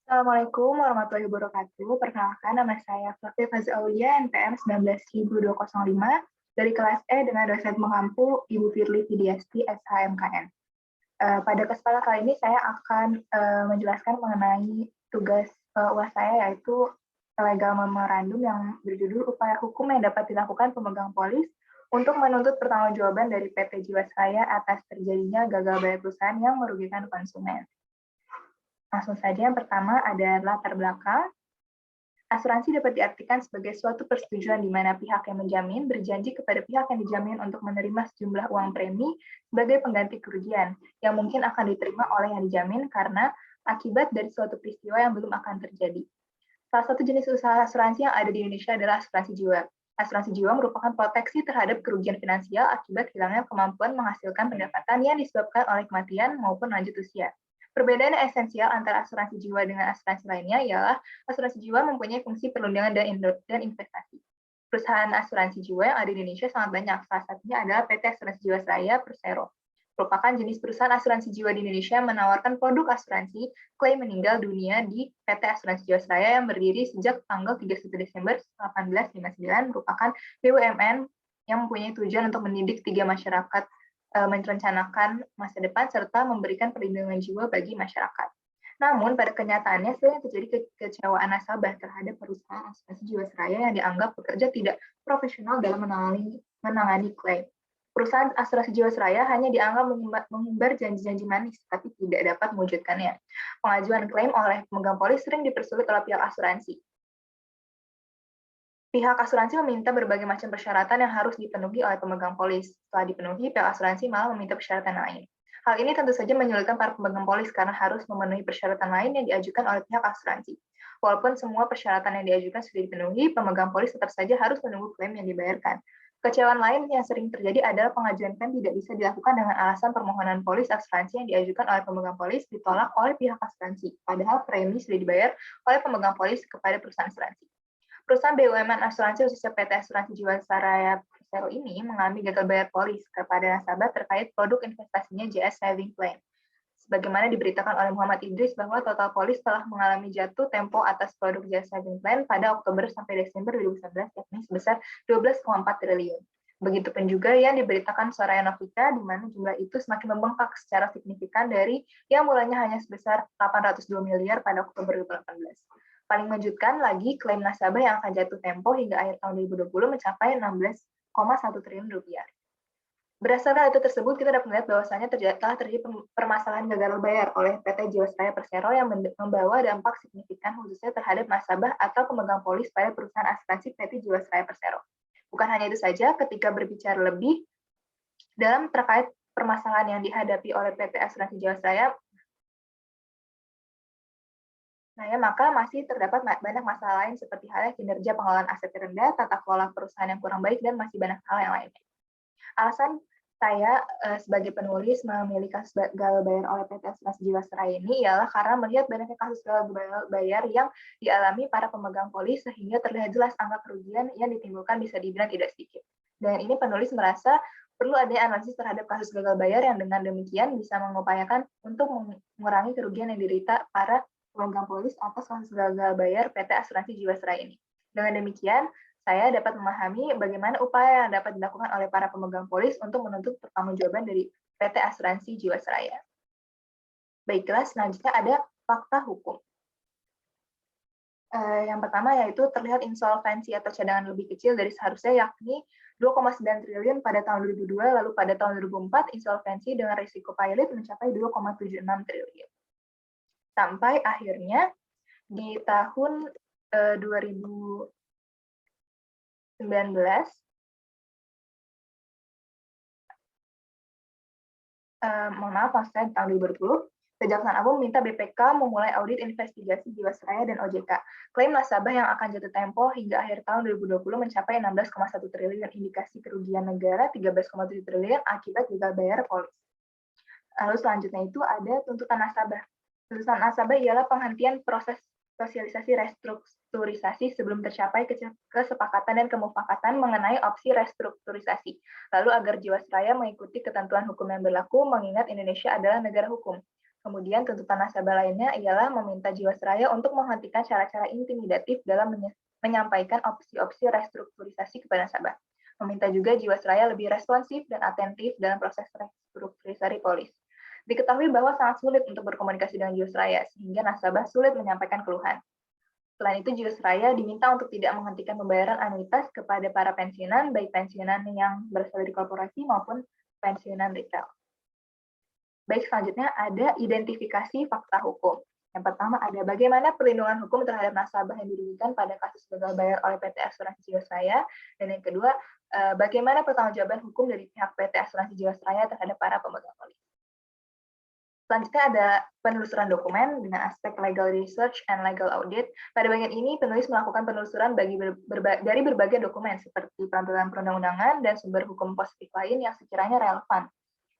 Assalamualaikum warahmatullahi wabarakatuh. Perkenalkan, nama saya Fatih Fazil Aulia, NPM 19.205, dari kelas E dengan dosen mengampu Ibu Firly Fidiasti, SHMKN. Pada kesempatan kali ini saya akan menjelaskan mengenai tugas UAS saya, yaitu legal memorandum yang berjudul upaya hukum yang dapat dilakukan pemegang polis untuk menuntut pertanggungjawaban dari PT Jiwasraya atas terjadinya gagal bayar perusahaan yang merugikan konsumen. Langsung saja, yang pertama ada latar belakang. Asuransi dapat diartikan sebagai suatu persetujuan di mana pihak yang menjamin berjanji kepada pihak yang dijamin untuk menerima sejumlah uang premi sebagai pengganti kerugian yang mungkin akan diterima oleh yang dijamin karena akibat dari suatu peristiwa yang belum akan terjadi. Salah satu jenis usaha asuransi yang ada di Indonesia adalah asuransi jiwa. Asuransi jiwa merupakan proteksi terhadap kerugian finansial akibat hilangnya kemampuan menghasilkan pendapatan yang disebabkan oleh kematian maupun lanjut usia. Perbedaan yang esensial antara asuransi jiwa dengan asuransi lainnya ialah asuransi jiwa mempunyai fungsi perlindungan dan investasi. Perusahaan asuransi jiwa yang ada di Indonesia sangat banyak, salah satunya adalah PT Asuransi Jiwasraya Persero. Merupakan jenis perusahaan asuransi jiwa di Indonesia menawarkan produk asuransi klaim meninggal dunia di PT Asuransi Jiwasraya yang berdiri sejak tanggal 31 Desember 1859, merupakan BUMN yang mempunyai tujuan untuk mendidik tiga masyarakat, merencanakan masa depan, serta memberikan perlindungan jiwa bagi masyarakat. Namun, pada kenyataannya sering terjadi kekecewaan nasabah terhadap perusahaan asuransi Jiwasraya yang dianggap bekerja tidak profesional dalam menangani klaim. Perusahaan asuransi Jiwasraya hanya dianggap mengumbar janji-janji manis, tapi tidak dapat mewujudkannya. Pengajuan klaim oleh pemegang polis sering dipersulit oleh pihak asuransi. Pihak asuransi meminta berbagai macam persyaratan yang harus dipenuhi oleh pemegang polis. Setelah dipenuhi, pihak asuransi malah meminta persyaratan lain. Hal ini tentu saja menyulitkan para pemegang polis karena harus memenuhi persyaratan lain yang diajukan oleh pihak asuransi. Walaupun semua persyaratan yang diajukan sudah dipenuhi, pemegang polis tetap saja harus menunggu klaim yang dibayarkan. Kekecewaan lain yang sering terjadi adalah pengajuan klaim tidak bisa dilakukan dengan alasan permohonan polis asuransi yang diajukan oleh pemegang polis ditolak oleh pihak asuransi, padahal premi sudah dibayar oleh pemegang polis kepada perusahaan asuransi. Perusahaan BUMN asuransi khususnya PT Asuransi Jiwasraya Persero ini mengalami gagal bayar polis kepada nasabah terkait produk investasinya JS Saving Plan. Sebagaimana diberitakan oleh Muhammad Idris bahwa total polis telah mengalami jatuh tempo atas produk JS Saving Plan pada Oktober sampai Desember 2019, yakni sebesar 12,4 triliun. Begitupun juga yang diberitakan Soraya Novita, di mana jumlah itu semakin membengkak secara signifikan dari yang mulanya hanya sebesar 802 miliar pada Oktober 2018. Paling mengejutkan lagi, klaim nasabah yang akan jatuh tempo hingga akhir tahun 2020 mencapai 16,1 triliun rupiah. Berdasarkan data tersebut, kita dapat melihat bahwasannya telah terjadi permasalahan gagal bayar oleh PT Jiwasraya Persero yang membawa dampak signifikan khususnya terhadap nasabah atau pemegang polis pada perusahaan asuransi PT Jiwasraya Persero. Bukan hanya itu saja, ketika berbicara lebih dalam terkait permasalahan yang dihadapi oleh PT Asuransi Jiwasraya, maka masih terdapat banyak masalah lain seperti halnya kinerja pengelolaan aset yang rendah, tata kelola perusahaan yang kurang baik, dan masih banyak hal yang lainnya. Alasan saya sebagai penulis memilih kasus gagal bayar oleh PT Asuransi Jiwasraya ini ialah karena melihat banyaknya kasus gagal bayar yang dialami para pemegang polis sehingga terlihat jelas angka kerugian yang ditimbulkan bisa dibilang tidak sedikit. Dengan ini penulis merasa perlu adanya analisis terhadap kasus gagal bayar yang dengan demikian bisa mengupayakan untuk mengurangi kerugian yang diderita para pemegang polis atas kasus gagal bayar PT Asuransi Jiwasraya ini. Dengan demikian, saya dapat memahami bagaimana upaya yang dapat dilakukan oleh para pemegang polis untuk menuntut pertanggungjawaban dari PT Asuransi Jiwasraya. Baiklah, selanjutnya ada fakta hukum. Yang pertama yaitu terlihat insolvensi atau cadangan lebih kecil dari seharusnya, yakni 2,9 triliun pada tahun 2002, lalu pada tahun 2004 insolvensi dengan risiko pilot mencapai 2,76 triliun. Sampai akhirnya di tahun 2019, maksudnya tahun 2020, Kejaksaan Agung meminta BPK memulai audit investigasi Jiwasraya dan OJK. Klaim nasabah yang akan jatuh tempo hingga akhir tahun 2020 mencapai 16,1 triliun, indikasi kerugian negara 13,7 triliun akibat gagal bayar polis. Lalu selanjutnya itu ada tuntutan nasabah. Tuntutan nasabah ialah penghentian proses sosialisasi restrukturisasi sebelum tercapai kesepakatan dan kemufakatan mengenai opsi restrukturisasi. Lalu agar Jiwasraya mengikuti ketentuan hukum yang berlaku, mengingat Indonesia adalah negara hukum. Kemudian tuntutan nasabah lainnya ialah meminta Jiwasraya untuk menghentikan cara-cara intimidatif dalam menyampaikan opsi-opsi restrukturisasi kepada nasabah. Meminta juga Jiwasraya lebih responsif dan atentif dalam proses restrukturisasi polis. Diketahui bahwa sangat sulit untuk berkomunikasi dengan Jiwasraya, sehingga nasabah sulit menyampaikan keluhan. Selain itu, Jiwasraya diminta untuk tidak menghentikan pembayaran anuitas kepada para pensiunan, baik pensiunan yang berasal dari korporasi maupun pensiunan retail. Baik, selanjutnya ada identifikasi fakta hukum. Yang pertama ada bagaimana perlindungan hukum terhadap nasabah yang dirugikan pada kasus gagal bayar oleh PT Asuransi Jiwasraya, dan yang kedua, bagaimana pertanggungjawaban hukum dari pihak PT Asuransi Jiwasraya terhadap para pemegang polis. Selanjutnya ada penelusuran dokumen dengan aspek legal research and legal audit. Pada bagian ini, penulis melakukan penelusuran dari berbagai dokumen seperti peraturan perundang-undangan dan sumber hukum positif lain yang sekiranya relevan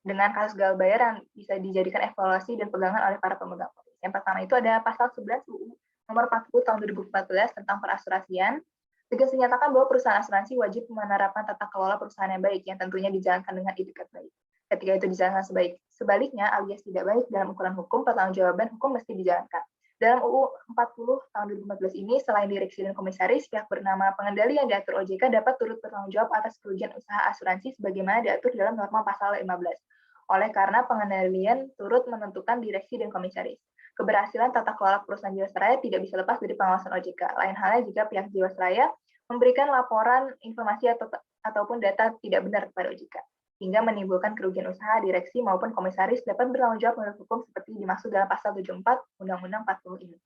dengan kasus gagal bayar yang bisa dijadikan evaluasi dan pegangan oleh para pemegang polis. Yang pertama itu ada pasal 11 UU nomor 40 tahun 2014 tentang perasuransian. Tegas dinyatakan bahwa perusahaan asuransi wajib menerapkan tata kelola perusahaan yang baik, yang tentunya dijalankan dengan etikat baik. Ketika itu dijalankan sebaliknya alias tidak baik dalam ukuran hukum, pertanggungjawaban hukum mesti dijalankan. Dalam UU 40 tahun 2014 ini, selain direksi dan komisaris, pihak bernama pengendali yang diatur OJK dapat turut bertanggung jawab atas kerugian usaha asuransi sebagaimana diatur dalam norma pasal 15. Oleh karena pengendalian turut menentukan direksi dan komisaris. Keberhasilan tata kelola perusahaan Jiwasraya tidak bisa lepas dari pengawasan OJK. Lain halnya jika pihak Jiwasraya memberikan laporan, informasi ataupun data tidak benar kepada OJK, hingga menimbulkan kerugian usaha, direksi maupun komisaris dapat bertanggung jawab menurut hukum seperti dimaksud dalam pasal 74 Undang-Undang 40 ini.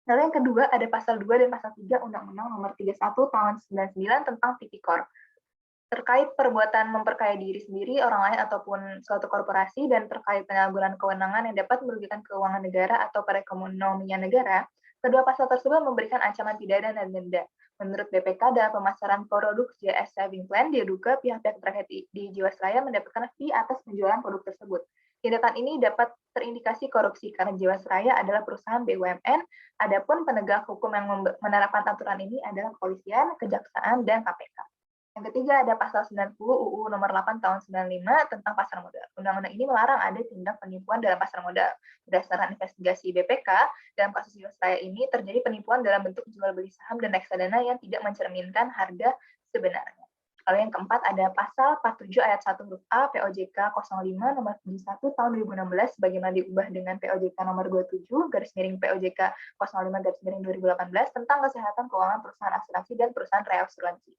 Lalu yang kedua ada pasal 2 dan pasal 3 Undang-Undang nomor 31 tahun 99 tentang Tipikor. Terkait perbuatan memperkaya diri sendiri, orang lain, ataupun suatu korporasi, dan terkait penyalahgunaan kewenangan yang dapat merugikan keuangan negara atau perekonomian negara, kedua pasal tersebut memberikan ancaman pidana dan denda. Menurut BPK, dalam pemasaran produk JS Saving Plan, diduga pihak-pihak terkait di Jiwasraya mendapatkan fee atas penjualan produk tersebut. Tindakan ini dapat terindikasi korupsi karena Jiwasraya adalah perusahaan BUMN, adapun penegak hukum yang menerapkan aturan ini adalah kepolisian, kejaksaan, dan KPK. Yang ketiga ada pasal 90 UU nomor 8 tahun 95 tentang pasar modal. Undang-undang ini melarang ada tindak penipuan dalam pasar modal. Berdasarkan investigasi BPK, dalam kasus Jiwasraya ini terjadi penipuan dalam bentuk jual beli saham dan reksadana yang tidak mencerminkan harga sebenarnya. Lalu yang keempat ada pasal 47 ayat 1 huruf A POJK 05 nomor 71 tahun 2016 bagaimana diubah dengan POJK nomor 27 garis miring POJK 05 garis miring 2018 tentang kesehatan keuangan perusahaan asuransi dan perusahaan reasuransi.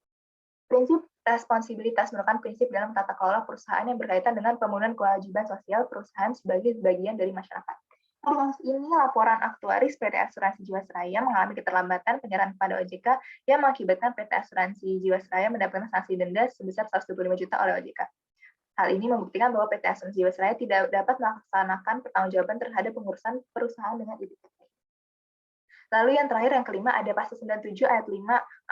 Prinsip responsibilitas merupakan prinsip dalam tata kelola perusahaan yang berkaitan dengan pemenuhan kewajiban sosial perusahaan sebagai bagian dari masyarakat. Pada kasus ini, laporan aktuaris PT Asuransi Jiwasraya mengalami keterlambatan penyerahan kepada OJK yang mengakibatkan PT Asuransi Jiwasraya mendapatkan sanksi denda sebesar 125 juta oleh OJK. Hal ini membuktikan bahwa PT Asuransi Jiwasraya tidak dapat melaksanakan pertanggungjawaban terhadap pengurusan perusahaan dengan etikat. Lalu yang terakhir, yang kelima, ada pasal 97 ayat 5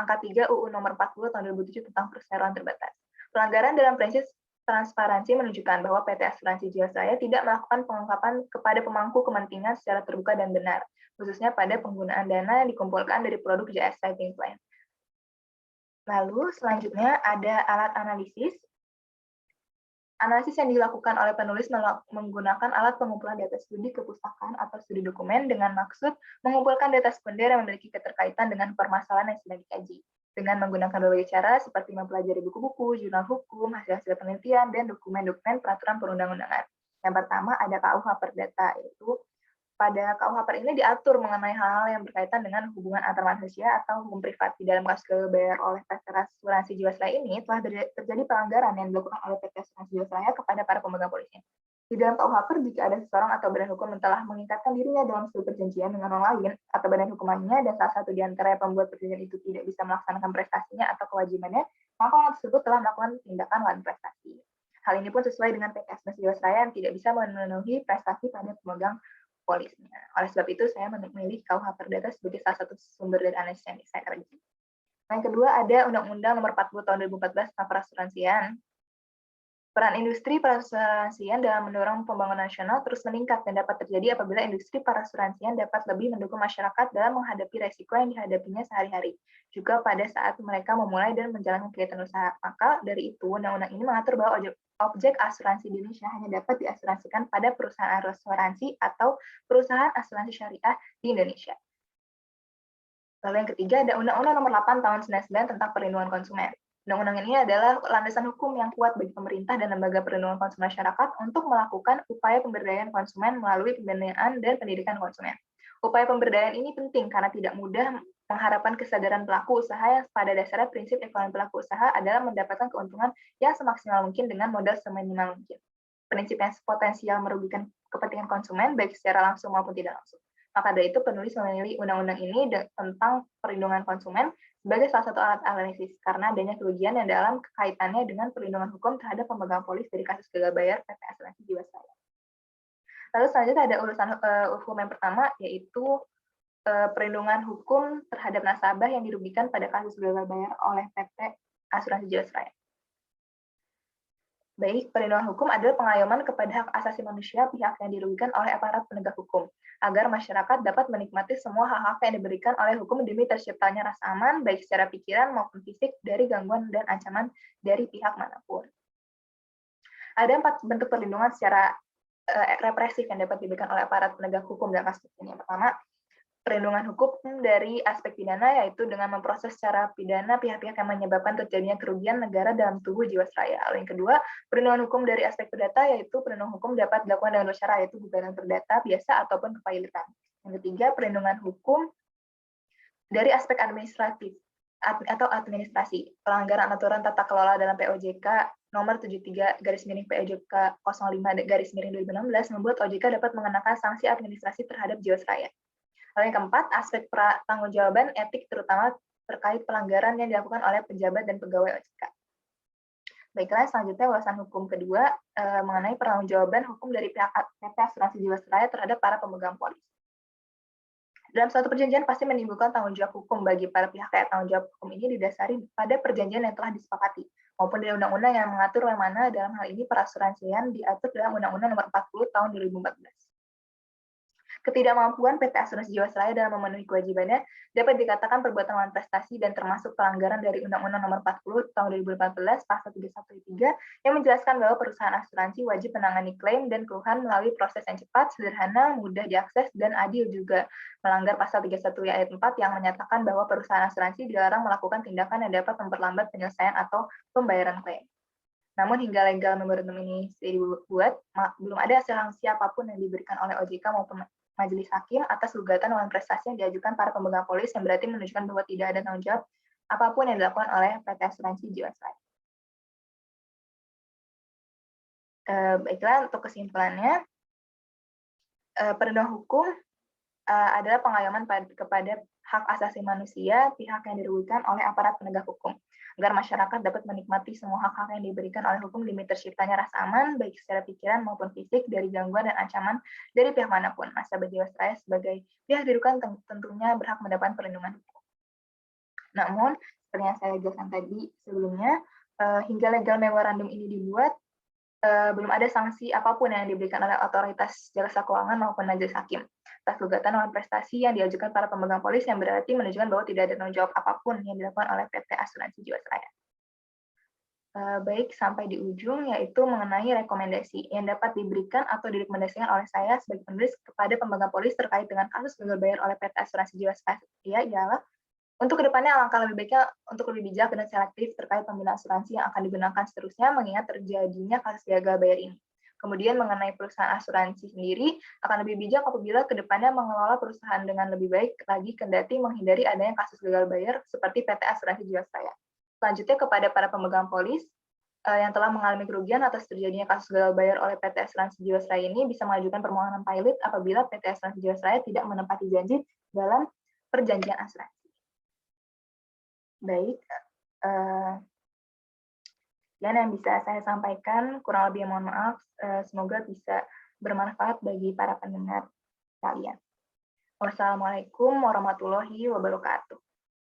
angka 3 UU nomor 40 tahun 2007 tentang perseroan terbatas. Pelanggaran dalam prinsip transparansi menunjukkan bahwa PT Asuransi Jiwasraya tidak melakukan pengungkapan kepada pemangku kepentingan secara terbuka dan benar, khususnya pada penggunaan dana yang dikumpulkan dari produk JS Saving Plan. Lalu selanjutnya ada alat analisis. Analisis yang dilakukan oleh penulis menggunakan alat pengumpulan data studi kepustakaan atau studi dokumen dengan maksud mengumpulkan data sekunder yang memiliki keterkaitan dengan permasalahan yang sedang dikaji. Dengan menggunakan berbagai cara seperti mempelajari buku-buku, jurnal hukum, hasil-hasil penelitian, dan dokumen-dokumen peraturan perundang-undangan. Yang pertama ada KUH Perdata, yaitu pada KUH Per ini diatur mengenai hal-hal yang berkaitan dengan hubungan antar manusia atau hukum privat. Di dalam kasus gagal bayar oleh PT Asuransi Jiwasraya ini telah terjadi pelanggaran yang dilakukan oleh PT Asuransi Jiwasraya kepada para pemegang polisnya. Di dalam KUH Per, jika ada seseorang atau badan hukum yang telah mengikatkan dirinya dalam suatu perjanjian dengan orang lain atau badan hukum lainnya, dan salah satu di antara pembuat perjanjian itu tidak bisa melaksanakan prestasinya atau kewajibannya, maka orang tersebut telah melakukan tindakan lain prestasi. Hal ini pun sesuai dengan PT Asuransi Jiwasraya yang tidak bisa memenuhi prestasi pada pemegang polisnya. Oleh sebab itu, saya memilih KUH Perdata sebagai salah satu sumber dari analisis yang saya kaji. Yang kedua ada Undang-Undang Nomor 40 Tahun 2014 tentang Perasuransian. Peran industri perasuransian dalam mendorong pembangunan nasional terus meningkat dan dapat terjadi apabila industri perasuransian dapat lebih mendukung masyarakat dalam menghadapi resiko yang dihadapinya sehari-hari, juga pada saat mereka memulai dan menjalankan kegiatan usaha. Maka dari itu, undang-undang ini mengatur bahwa objek asuransi di Indonesia hanya dapat diasuransikan pada perusahaan asuransi atau perusahaan asuransi syariah di Indonesia. Lalu yang ketiga ada Undang-Undang Nomor 8 Tahun 99 tentang Perlindungan Konsumen. Undang-undang ini adalah landasan hukum yang kuat bagi pemerintah dan lembaga perlindungan konsumen masyarakat untuk melakukan upaya pemberdayaan konsumen melalui pembinaan dan pendidikan konsumen. Upaya pemberdayaan ini penting karena tidak mudah mengharapkan kesadaran pelaku usaha yang pada dasarnya prinsip ekonomi pelaku usaha adalah mendapatkan keuntungan yang semaksimal mungkin dengan modal seminimal mungkin. Prinsip yang potensial merugikan kepentingan konsumen baik secara langsung maupun tidak langsung. Maka dari itu penulis memilih undang-undang ini tentang perlindungan konsumen sebagai salah satu alat analisis karena adanya kerugian yang dalam kaitannya dengan perlindungan hukum terhadap pemegang polis dari kasus gagal bayar PT Asuransi Jiwasraya. Lalu selanjutnya ada urusan hukum yang pertama yaitu perlindungan hukum terhadap nasabah yang dirugikan pada kasus gagal bayar oleh PT Asuransi Jiwasraya. Baik, perlindungan hukum adalah pengayoman kepada hak asasi manusia pihak yang dirugikan oleh aparat penegak hukum, agar masyarakat dapat menikmati semua hak-hak yang diberikan oleh hukum demi terciptanya rasa aman, baik secara pikiran maupun fisik, dari gangguan dan ancaman dari pihak manapun. Ada 4 bentuk perlindungan secara represif yang dapat diberikan oleh aparat penegak hukum dalam kasus ini. Yang pertama, perlindungan hukum dari aspek pidana, yaitu dengan memproses secara pidana pihak-pihak yang menyebabkan terjadinya kerugian negara dalam tubuh Jiwasraya. Lalu yang kedua, perlindungan hukum dari aspek perdata, yaitu perlindungan hukum dapat dilakukan dengan dua cara, yaitu gugatan perdata biasa ataupun kepailitan. Yang ketiga, perlindungan hukum dari aspek administratif atau administrasi. Pelanggaran aturan tata kelola dalam POJK nomor 73/POJK 05/2016 membuat OJK dapat mengenakan sanksi administrasi terhadap Jiwasraya. Lalu yang keempat, aspek pertanggungjawaban etik terutama terkait pelanggaran yang dilakukan oleh pejabat dan pegawai OJK. Baiklah, selanjutnya ulasan hukum kedua mengenai pertanggungjawaban hukum dari pihak PT Asuransi Jiwasraya terhadap para pemegang polis. Dalam suatu perjanjian pasti menimbulkan tanggung jawab hukum bagi para pihak. Tanggung jawab hukum ini didasari pada perjanjian yang telah disepakati, maupun dari undang-undang yang mengatur yang mana dalam hal ini perasuransian diatur dalam Undang-Undang Nomor 40 Tahun 2014. Ketidakmampuan PT Asuransi Jiwasraya dalam memenuhi kewajibannya dapat dikatakan perbuatan melawan prestasi dan termasuk pelanggaran dari Undang-Undang Nomor 40 Tahun 2014 Pasal 31.3 yang menjelaskan bahwa perusahaan asuransi wajib menangani klaim dan keluhan melalui proses yang cepat, sederhana, mudah diakses, dan adil, juga melanggar Pasal 31 ayat 4 yang menyatakan bahwa perusahaan asuransi dilarang melakukan tindakan yang dapat memperlambat penyelesaian atau pembayaran klaim. Namun hingga legal memorandum ini dibuat, belum ada hasil sanksi apapun yang diberikan oleh OJK maupun Majelis Hakim atas gugatan melawan prestasi yang diajukan para pemegang polis, yang berarti menunjukkan bahwa tidak ada tanggung jawab apapun yang dilakukan oleh PT Asuransi Jiwasraya. Baiklah, untuk kesimpulannya, perlindungan hukum adalah pengayoman kepada hak asasi manusia pihak yang dirugikan oleh aparat penegak hukum, agar masyarakat dapat menikmati semua hak-hak yang diberikan oleh hukum demi terciptanya rasa aman, baik secara pikiran maupun fisik, dari gangguan dan ancaman dari pihak manapun. Nasabah Jiwasraya sebagai pihak dirugikan tentunya berhak mendapat perlindungan hukum. Namun, seperti yang saya jelaskan tadi sebelumnya, hingga legal memorandum ini dibuat, belum ada sanksi apapun yang diberikan oleh otoritas jasa keuangan maupun majelis hakim atas gugatan melawan prestasi yang diajukan para pemegang polis, yang berarti menunjukkan bahwa tidak ada tanggung jawab apapun yang dilakukan oleh PT Asuransi Jiwasraya. Baik, sampai di ujung, yaitu mengenai rekomendasi yang dapat diberikan atau direkomendasikan oleh saya sebagai penulis kepada pemegang polis terkait dengan kasus gagal bayar oleh PT Asuransi Jiwasraya ialah untuk kedepannya alangkah lebih baiknya untuk lebih bijak dan selektif terkait pembinaan asuransi yang akan digunakan seterusnya mengingat terjadinya kasus gagal bayar ini. Kemudian mengenai perusahaan asuransi sendiri, akan lebih bijak apabila kedepannya mengelola perusahaan dengan lebih baik lagi kendati menghindari adanya kasus gagal bayar seperti PT Asuransi Jiwasraya. Selanjutnya kepada para pemegang polis yang telah mengalami kerugian atas terjadinya kasus gagal bayar oleh PT Asuransi Jiwasraya ini bisa mengajukan permohonan pilot apabila PT Asuransi Jiwasraya tidak menepati janji dalam perjanjian asuransi. Baik, yang bisa saya sampaikan, kurang lebih mohon maaf, semoga bisa bermanfaat bagi para pendengar kalian. Wassalamualaikum warahmatullahi wabarakatuh.